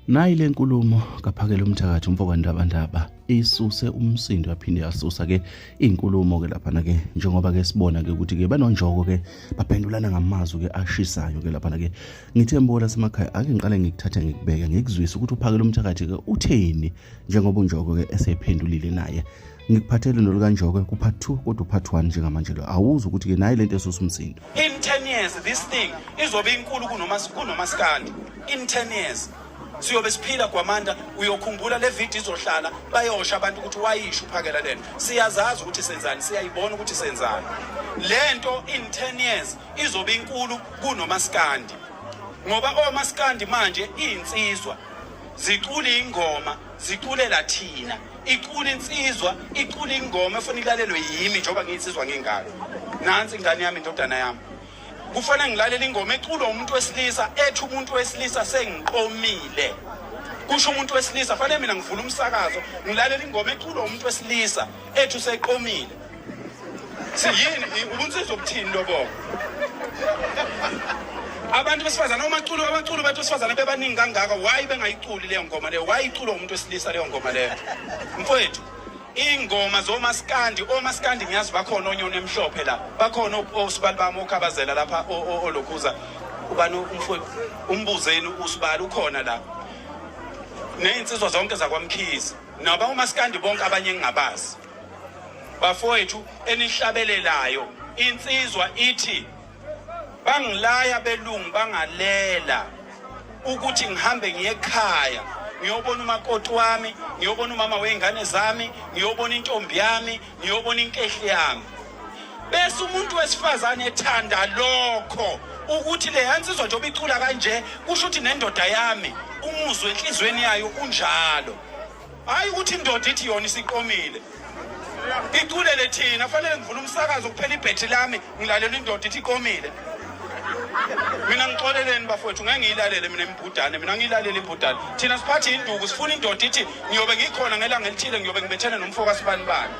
Nayi lenkulumo kaPhakelumthakathi umfokandaba isuse umsindo yaphinde yasusa ke inkulumo ke lapha ke njengoba ke sibona ke ukuthi ke banoNjoko ke baphendulana ngamazwi ke ashisayo ke lapha ke ngithe mbola semakhaya ake ngiqale ngikuthatha ngikubeka ngikuzwisa ukuthi uPhakelumthakathi ke utheni njengoba uNjoko ke esephendulile naye ngikuphathele nolukanjoko ku part 2 kodwa part 1 njengamanje lo awuza ukuthi ke nayi lento esusa umsindo. In 10 years this thing izobe inkulu kunomaskandi. In 10 years siyobe siphila kwamanda uyokhumbula le video izohlala bayosha abantu ukuthi wayisho uphakela lento siyazazi ukuthi senzani siyayibona ukuthi senzani lento in 10 years izobe inkulu kunomaskandi ngoba omaskandi manje insizwa zicula ingoma ziculela thina icula insizwa icula ingoma efuna ilalelwe yimi njengoba ngiyinsizwa ngingalo nansi ingane yami indodana yami kufanele ngilalela ingoma eculwa umuntu wesilisa ethi umuntu wesilisa sengiqomile kusho umuntu wesilisa fanele mina ngivula umsakazo ngilalela ingoma eculwa umuntu wesilisa ethi useqomile siyini ubunsizwa obuthini lobo abantu besifazana abaculi bethu besifazana bebaningi kangaka why bengayiculi leyo ngoma leyo why iculwa umuntu wesilisa leyo ngoma leyo mfowethu ingoma omaskandi ngiyazi bakhona onyoni emhlophe la bakhona osibali bami okhabazela lapha olokhuza ubani umfowethu umbuzeni usibali ukhona la nezinsizwa zonke zakwamkhizi naba umaskandi bonke abanye engingabazi bafowethu enihlabelelayo insizwa ithi bangilaya belungu bangalela ukuthi ngihambe ngiye ekhaya ngiyobona umakoti wami ngiyobona umama wengane zami ngiyobona intombi yami ngiyobona inkehli yami bese umuntu wesifazane ethanda lokho ukuthi le yansizwa nje obicula kanje kusho ukuthi nendoda yami umuzwe enhlizweni yayo unjalo hayi ukuthi indoda ithi yona isiqomile iculele thina fanele ngivula umsakazo kuphela ibhethi lami ngilalela indoda ithi iqomile mina ngixoleleni bafowethu ngeke ngiyilalele mina imbhudane mina ngiyilalele imbhudane thina siphathe induku sifuna indoda ithi ngiyobe ngikhona ngelanga elithile ngiyobe ngibethene nomfoka sibanibani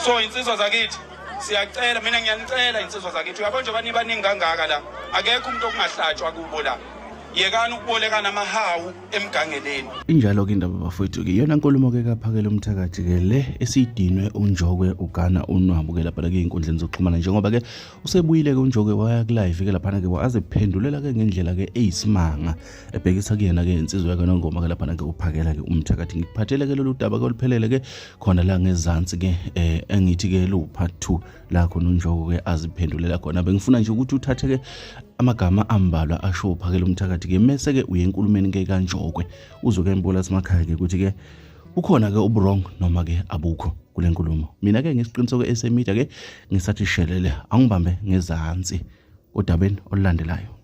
so insizwa zakithi siyacela mina ngiyanicela insizwa zakithi uyabona nje bani baningi kangaka la akekho umuntu okungahlatshwa kubo la yekani ukubolekana amahawu emgangeleni injalo ke indaba bafowethu ke yona nkulumo ke kaPhakelumthakathi ke le esidinwe uNjoko ugana unwabu ke lapha ke inkundleni zokuxhumana njengoba ke usebuyile ke uNjoko waya ku live ke lapha ke wazephendulela ke ngendlela ke eyisimanga ebhekisa kuyena ke insizwe yakhe nongoma ke lapha ke uphakela ke umthakathi ngikuphathele ke lolu daba ke oluphelele ke khona la ngezansi ke engithi ke lo part 2 la khona uNjoko ke aziphendulela khona bengifuna nje ukuthi uthathe ke amagama ambalwa asho uPhakelumthakathi ke mase ke uyenkulumeni ke kaNjoko uzoke embola semakhaya ke ukuthi ke ukhona ke uburong noma ke abukho kule nkulumo mina ke ngisiqiniseko esemedia ke ngisathi shelele angibambe ngezansi odabeni olulandelayo.